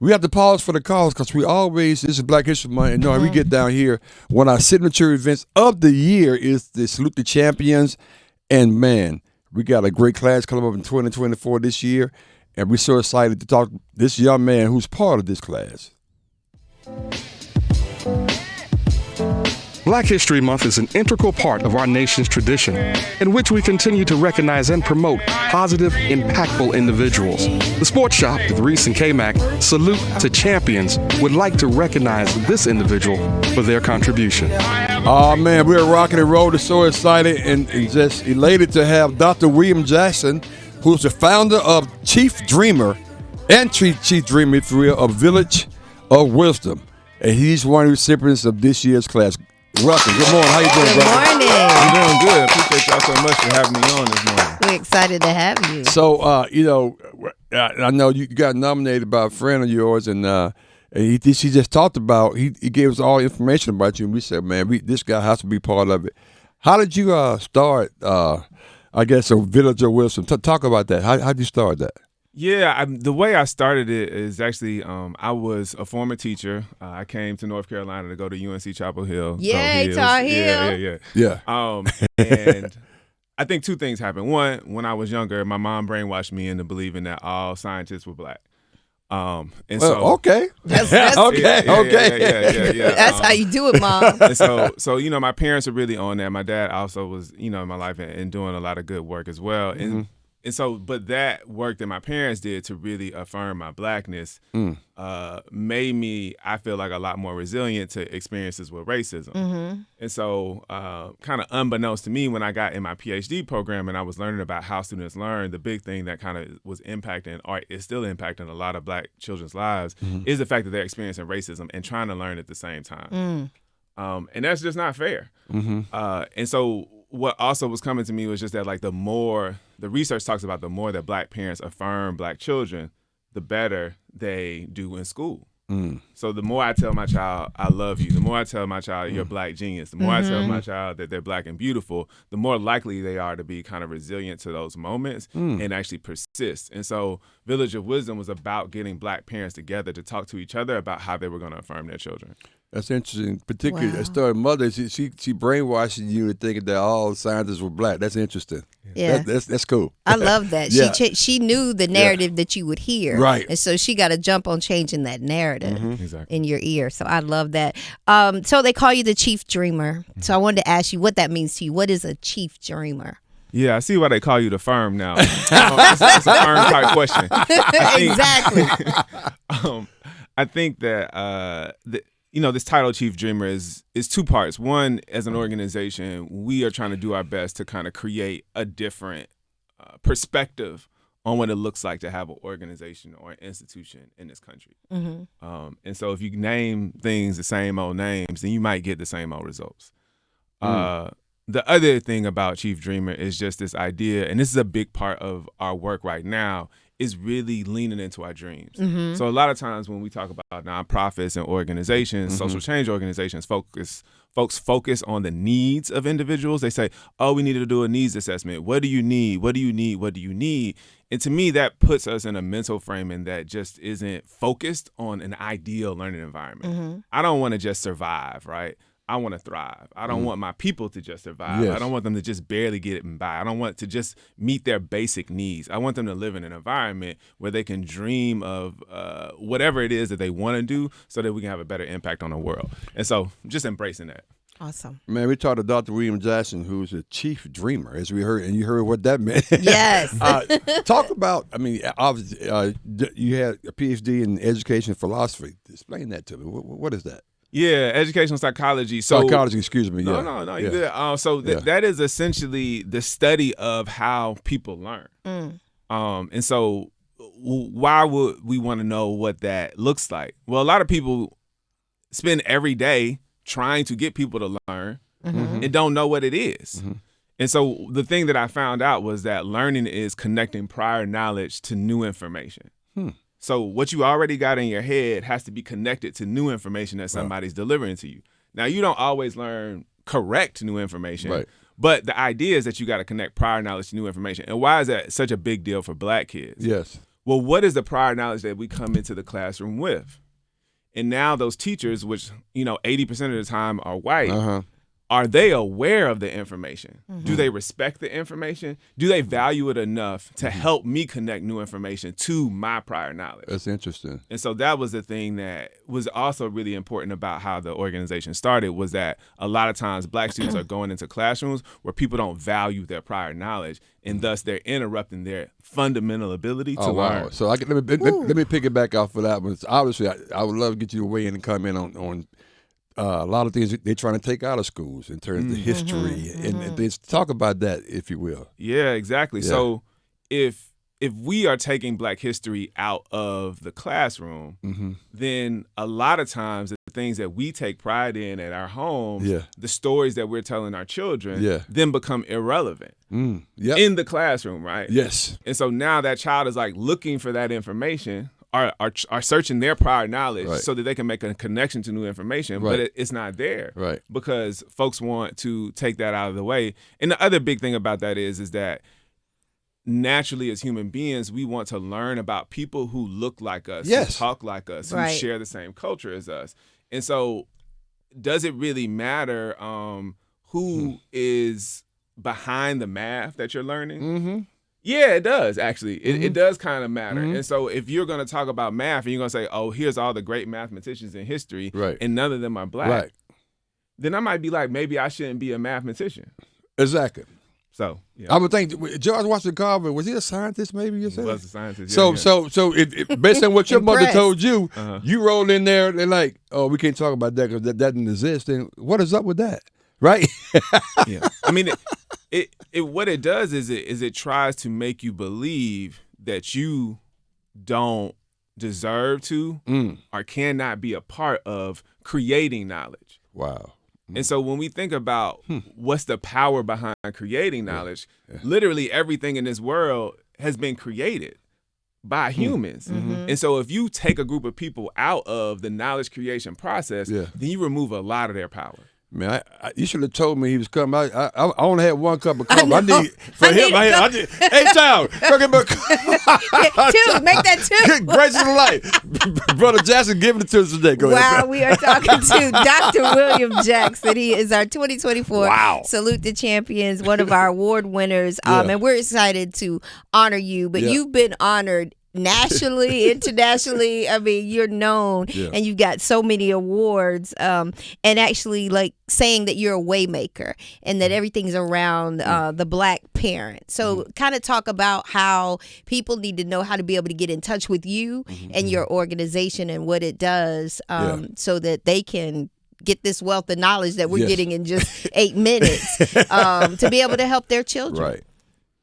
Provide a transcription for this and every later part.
We have to pause for the calls because this is Black History Month, and how we get down here. One of our signature events of the year is the Salute the Champions. And man, we got a great class coming up in 2024 this year, and we're so excited to talk to this young man who's part of this class. Black History Month is an integral part of our nation's tradition, in which we continue to recognize and promote positive, impactful individuals. The Sports Shop with Reese and K-Mac, Salute to Champions, would like to recognize this individual for their contribution. Oh man, we're rocking and rolling. So excited and just elated to have Dr. William Jackson, who's the founder of Chief Dreamer and Chief Dreamer, if you will, of Village of Wisdom. And he's one of the recipients of this year's class. Welcome. Good morning. How you doing, Good brother? morning. I'm doing good. Appreciate y'all so much for having me on this morning. We're excited to have you. So, I know you got nominated by a friend of yours, and he just talked about, he gave us all information about you, and we said, man, this guy has to be part of it. How did you start, a Village of Wisdom? Talk about that. How did you start that? Yeah, the way I started it is actually I was a former teacher. I came to North Carolina to go to UNC Chapel Hill. Yay, Tar Heel. Yeah. And I think two things happened. One, when I was younger, my mom brainwashed me into believing that all scientists were black. Okay. That's Okay. Yeah. That's how you do it, Mom. And so my parents are really on that. My dad also was, in my life and doing a lot of good work as well. And so, but that work that my parents did to really affirm my blackness made me, I feel like, a lot more resilient to experiences with racism. And so, kind of unbeknownst to me, when I got in my PhD program and I was learning about how students learn, the big thing that kind of was impacting, or is still impacting a lot of black children's lives, is the fact that they're experiencing racism and trying to learn at the same time. And that's just not fair. And so, what also was coming to me was just that, like, the research talks about the more that black parents affirm black children, the better they do in school. So the more I tell my child, I love you, the more I tell my child, you're a black genius, the more I tell my child that they're black and beautiful, the more likely they are to be kind of resilient to those moments and actually persist. And so Village of Wisdom was about getting black parents together to talk to each other about how they were going to affirm their children. That's interesting. Particularly, a story mother, she brainwashing you to thinking that all scientists were black. That's interesting. Yeah. That's cool. I love that. Yeah. She knew the narrative that you would hear. Right. And so she got to jump on changing that narrative Exactly. in your ear. So I love that. So they call you the Chief Dreamer. So I wanted to ask you what that means to you. What is a Chief Dreamer? Yeah, I see why they call you the firm now. It's a firm type question. Exactly. I think that this title Chief Dreamer is two parts. One, as an organization, we are trying to do our best to kind of create a different perspective on what it looks like to have an organization or an institution in this country. And so if you name things the same old names, then you might get the same old results. The other thing about Chief Dreamer is just this idea, and this is a big part of our work right now, is really leaning into our dreams. So a lot of times when we talk about nonprofits and organizations, social change organizations, folks focus on the needs of individuals. They say, oh, we need to do a needs assessment. What do you need? What do you need? What do you need? And to me, that puts us in a mental framing that just isn't focused on an ideal learning environment. I don't want to just survive, right? I want to thrive. I don't want my people to just survive. Yes. I don't want them to just barely get it by. I don't want to just meet their basic needs. I want them to live in an environment where they can dream of whatever it is that they want to do so that we can have a better impact on the world. And so just embracing that. Awesome. Man, we talked to Dr. William Jackson, who's a chief dreamer, as we heard, and you heard what that meant. Yes. Talk about, obviously, you had a PhD in education and philosophy. Explain that to me. What is that? Yeah, educational psychology. So Psychology, excuse me. Yeah. No, you're good. So that is essentially the study of how people learn. And so why would we want to know what that looks like? Well, a lot of people spend every day trying to get people to learn and don't know what it is. And so the thing that I found out was that learning is connecting prior knowledge to new information. So what you already got in your head has to be connected to new information that somebody's delivering to you. Now, you don't always learn correct new information, but the idea is that you got to connect prior knowledge to new information. And why is that such a big deal for black kids? Yes. well, what is the prior knowledge that we come into the classroom with? And now those teachers, which 80% of the time are white, are they aware of the information? Do they respect the information? Do they value it enough to help me connect new information to my prior knowledge? That's interesting. And so that was the thing that was also really important about how the organization started, was that a lot of times Black students are going into classrooms where people don't value their prior knowledge, and thus they're interrupting their fundamental ability to learn. So let me pick it back off of that one. Obviously, I would love to get you to weigh in and comment on a lot of things they're trying to take out of schools in terms of history and things. Talk about that, if you will. Yeah, exactly. Yeah. So if we are taking Black history out of the classroom, then a lot of times the things that we take pride in at our homes, the stories that we're telling our children, then become irrelevant in the classroom, right? Yes. And so now that child is like looking for that information, are searching their prior knowledge so that they can make a connection to new information, but it's not there, because folks want to take that out of the way. And the other big thing about that is that naturally, as human beings, we want to learn about people who look like us, who talk like us, who share the same culture as us. And so, does it really matter who is behind the math that you're learning? Yeah, it does, actually. It does kind of matter. And so if you're going to talk about math and you're going to say, oh, here's all the great mathematicians in history, and none of them are Black, then I might be like, maybe I shouldn't be a mathematician. Exactly. So yeah. I would think George Washington Carver, was he a scientist? Maybe you said he was a scientist. So based on what your mother told you, you rolled in there and like, oh, we can't talk about that because that doesn't exist. And what is up with that, right? Yeah. I mean, it what it does is it tries to make you believe that you don't deserve to or cannot be a part of creating knowledge. Wow. And so when we think about what's the power behind creating knowledge, literally everything in this world has been created by humans. And so if you take a group of people out of the knowledge creation process, then you remove a lot of their power. Man, you should have told me he was coming. I only had one cup of coffee. I need for him. I need 8 times. Two, make that 2. Grace of life, Brother Jackson, giving it to us today. Go ahead. We are talking to Dr. William Jackson. He is our 2024 Salute the Champions, one of our award winners, and we're excited to honor you. But you've been honored nationally, internationally. I mean, you're known and you've got so many awards, and actually like saying that you're a way maker and that everything's around the Black parent. So kind of talk about how people need to know how to be able to get in touch with you and your organization and what it does, so that they can get this wealth of knowledge that we're getting in just 8 minutes, to be able to help their children. Right.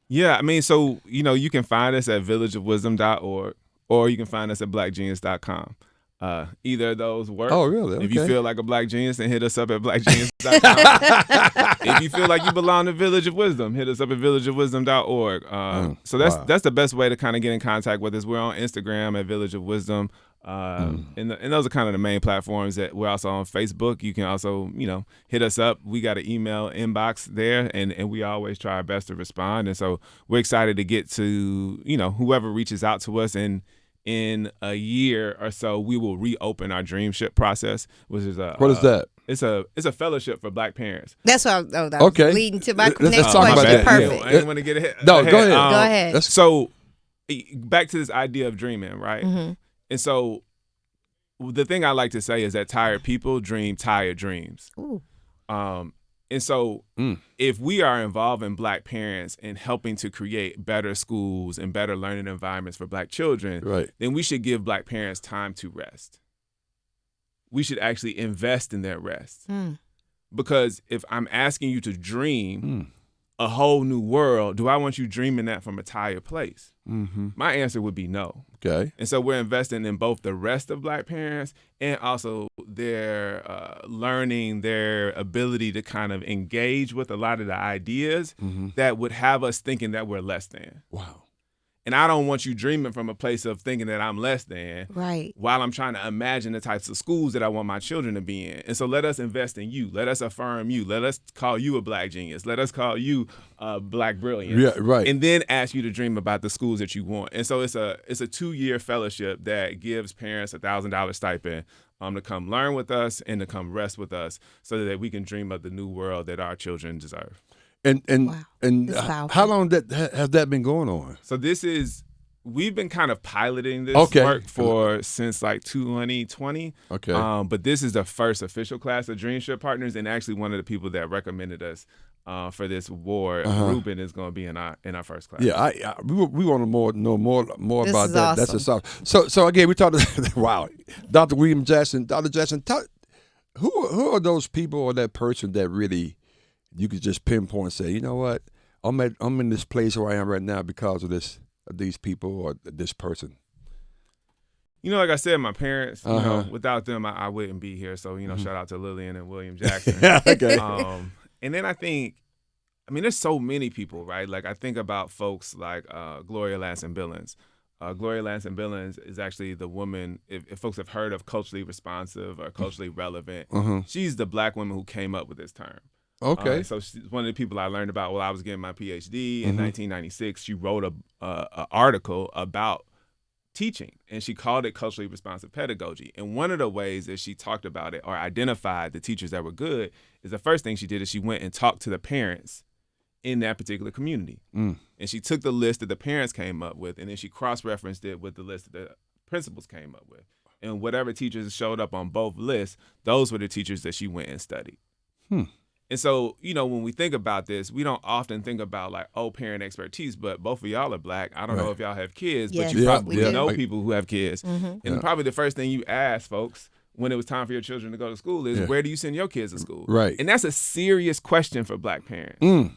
Yeah, I mean, so, you can find us at villageofwisdom.org, or you can find us at blackgenius.com. Either of those work. Oh, really? Okay. If you feel like a Black genius, then hit us up at blackgenius.com. If you feel like you belong to Village of Wisdom, hit us up at villageofwisdom.org. So that's the best way to kind of get in contact with us. We're on Instagram at Village of Wisdom. And those are kind of the main platforms. That we're also on Facebook. You can also, hit us up. We got an email inbox there, and we always try our best to respond. And so we're excited to get to, whoever reaches out to us. And in a year or so, we will reopen our Dreamship process, which is what is that? It's a fellowship for Black parents. That's what that was leading to my next talk about question. that. Perfect. I didn't want to get ahead. No, go ahead. Go ahead. So back to this idea of dreaming, right? And so the thing I like to say is that tired people dream tired dreams. Ooh. And so if we are involving Black parents in helping to create better schools and better learning environments for Black children, then we should give Black parents time to rest. We should actually invest in their rest. Because if I'm asking you to dream a whole new world, do I want you dreaming that from a tired place? My answer would be no. Okay. And so we're investing in both the rest of Black parents and also their learning, their ability to kind of engage with a lot of the ideas that would have us thinking that we're less than. Wow. And I don't want you dreaming from a place of thinking that I'm less than. Right. While I'm trying to imagine the types of schools that I want my children to be in. And so let us invest in you. Let us affirm you. Let us call you a black genius. Let us call you black brilliance. Yeah, right. And then ask you to dream about the schools that you want. And so it's a 2-year fellowship that gives parents $1,000 stipend to come learn with us and to come rest with us so that we can dream of the new world that our children deserve. And Wow. and That's powerful. how long has that been going on? So we've been kind of piloting this work since like 2020. Okay. But this is the first official class of Dreamship Partners, and actually one of the people that recommended us for this award, Ruben, is going to be in our first class. Yeah, we want to know more This about is that. awesome. That's just awesome. So again, we talked. Wow, Dr. William Jackson. Dr. Jackson, who are those people or that person that really you could just pinpoint and say, you know what, I'm in this place where I am right now because of these people or this person. You know, like I said, my parents, you know, without them, I wouldn't be here. So, you know, shout out to Lillian and William Jackson. Okay. And then there's so many people, right? Like I think about folks like Gloria Ladson Billings. Gloria Ladson Billings is actually the woman, if folks have heard of culturally responsive or culturally relevant, she's the black woman who came up with this term. Okay. So she's one of the people I learned about while I was getting my PhD in 1996. She wrote a article about teaching, and she called it culturally responsive pedagogy. And one of the ways that she talked about it or identified the teachers that were good is the first thing she did is she went and talked to the parents in that particular community. And she took the list that the parents came up with, and then she cross-referenced it with the list that the principals came up with. And whatever teachers showed up on both lists, those were the teachers that she went and studied. And so, you know, when we think about this, we don't often think about like, parent expertise, but both of y'all are black. I don't know if y'all have kids, Yes, but you probably we do. know people who have kids. And probably the first thing you ask folks when it was time for your children to go to school is, where do you send your kids to school? Right. And that's a serious question for black parents.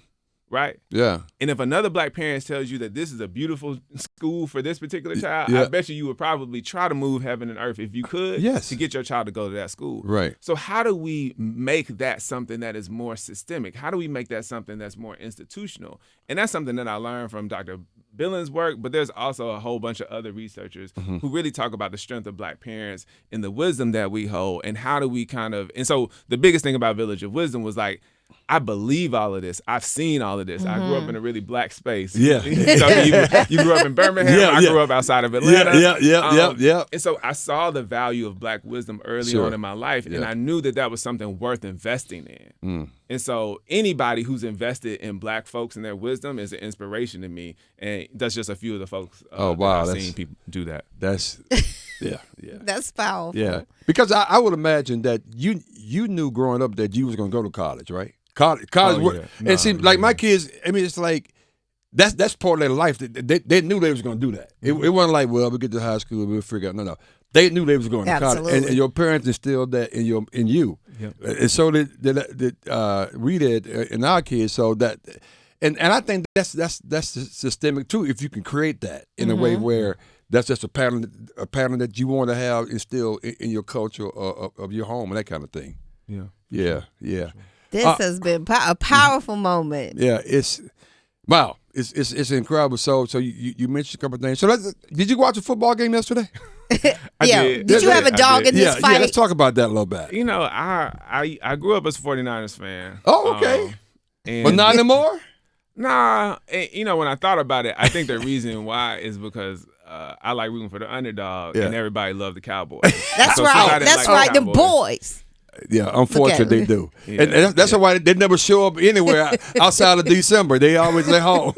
Right? Yeah. And if another black parent tells you that this is a beautiful school for this particular child, Yeah. I bet you would probably try to move heaven and earth if you could to get your child to go to that school. Right. So how do we make that something that is more systemic? How do we make that something that's more institutional? And that's something that I learned from Dr. Billings' work, but there's also a whole bunch of other researchers who really talk about the strength of black parents and the wisdom that we hold and how do we and so the biggest thing about Village of Wisdom was like, I believe all of this. I've seen all of this. I grew up in a really black space. Yeah. You grew up in Birmingham. I grew up outside of Atlanta. Yeah. And so I saw the value of black wisdom early on in my life, and I knew that was something worth investing in. And so anybody who's invested in black folks and their wisdom is an inspiration to me. And that's just a few of the folks that I've seen people do that. That's That's powerful. Yeah, because I would imagine that you knew growing up that you was going to go to college, right? College. And see, like my kids, I mean, it's like that's part of their life. They knew they was going to do that. It wasn't like, well, we get to high school, we'll figure out. No. They knew they was going to college, and your parents instilled that in you. Yep. And so that we did in our kids. So that, and I think that's systemic too. If you can create that in a way where that's just a pattern that you want to have instilled in your culture of your home and that kind of thing. Yeah. This has been a powerful moment. Yeah, it's incredible. So you mentioned a couple of things. So did you watch a football game yesterday? Did you have a dog in this fight? Yeah, let's talk about that a little bit. You know, I grew up as a 49ers fan. Oh, okay. But not anymore? Nah, you know, when I thought about it, I think the reason why is because I like rooting for the underdog, and everybody loved the Cowboys. That's right. That's right. The boys. Yeah, unfortunately they do. And that's why they never show up anywhere outside of December. They always at home.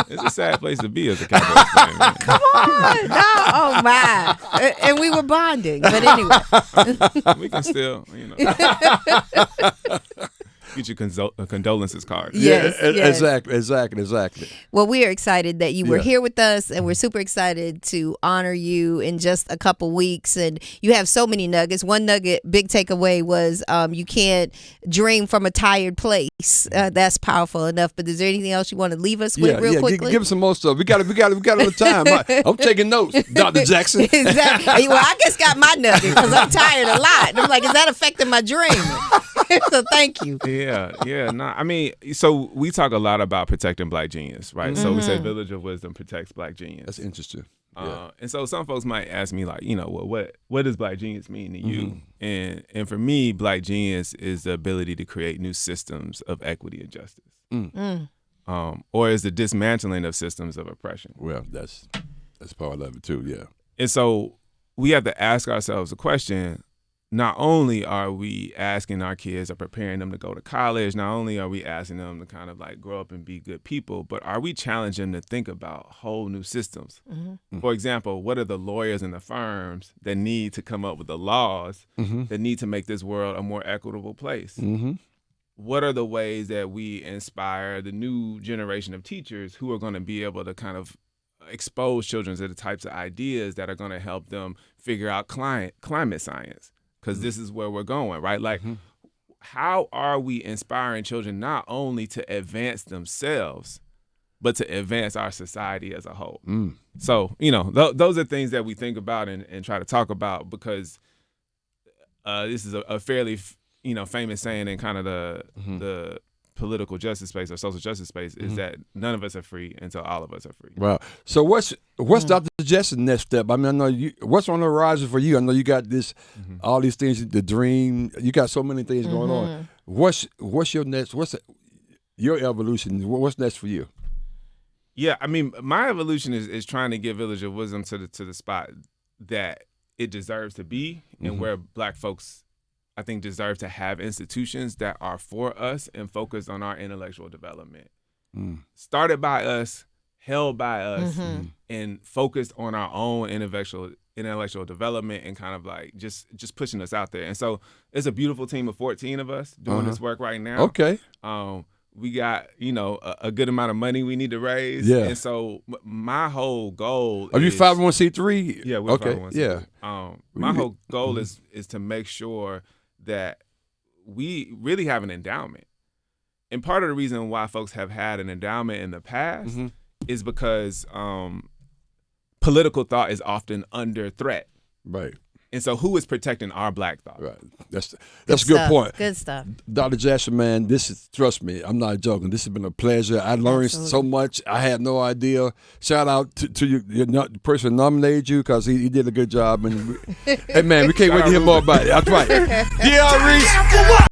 It's a sad place to be as a Cowboys fan. Man. Come on. No, oh my. And we were bonding. But anyway. We can still, get your condolences card. Yes. Exactly. Well, we are excited that you were here with us, and we're super excited to honor you in just a couple weeks. And you have so many nuggets. One nugget, big takeaway was you can't dream from a tired place. That's powerful enough. But is there anything else you want to leave us with real quickly? Give us some more stuff. We got a little time. I'm taking notes, Dr. Jackson. Exactly. Well, I just got my nugget because I'm tired a lot. And I'm like, is that affecting my dream? So thank you. Yeah. No, I mean, so we talk a lot about protecting Black genius, right? So we say Village of Wisdom protects Black genius. That's interesting. Yeah. And so some folks might ask me, like, well, what does Black genius mean to you? And for me, Black genius is the ability to create new systems of equity and justice, or is the dismantling of systems of oppression. Well, that's part of it too. Yeah. And so we have to ask ourselves a question. Not only are we asking our kids or preparing them to go to college, not only are we asking them to kind of like grow up and be good people, but are we challenging them to think about whole new systems? For example, what are the lawyers and the firms that need to come up with the laws that need to make this world a more equitable place? What are the ways that we inspire the new generation of teachers who are going to be able to kind of expose children to the types of ideas that are going to help them figure out climate science? Because this is where we're going, right? Like, how are we inspiring children not only to advance themselves, but to advance our society as a whole? So, those are things that we think about and try to talk about, because this is a fairly, famous saying in kind of the political justice space or social justice space, is that none of us are free until all of us are free. Wow. So what's Dr. Jesse's next step? I mean, I know what's on the horizon for you? I know you got this, all these things, the dream. You got so many things going on. What's your next? Your evolution? What's next for you? Yeah, I mean, my evolution is trying to get Village of Wisdom to the spot that it deserves to be, and where Black folks, I think, deserve to have institutions that are for us and focused on our intellectual development. Started by us, held by us, and focused on our own intellectual development, and kind of like just pushing us out there. And so it's a beautiful team of 14 of us doing this work right now. Okay. We got, a good amount of money we need to raise. Yeah. And so my whole goal Are you 501c3? Yeah, we're okay. 501c3. Yeah. My whole goal is to make sure that we really have an endowment. And part of the reason why folks have had an endowment in the past is because political thought is often under threat. Right. And so who is protecting our Black thought? Right. That's a good point. Good stuff. Dr. Jackson, man, trust me, I'm not joking. This has been a pleasure. I learned so much. I had no idea. Shout out to you, the person who nominated you, because he did a good job. And hey, man, we can't wait to hear more about it. That's right. D.R. Reese.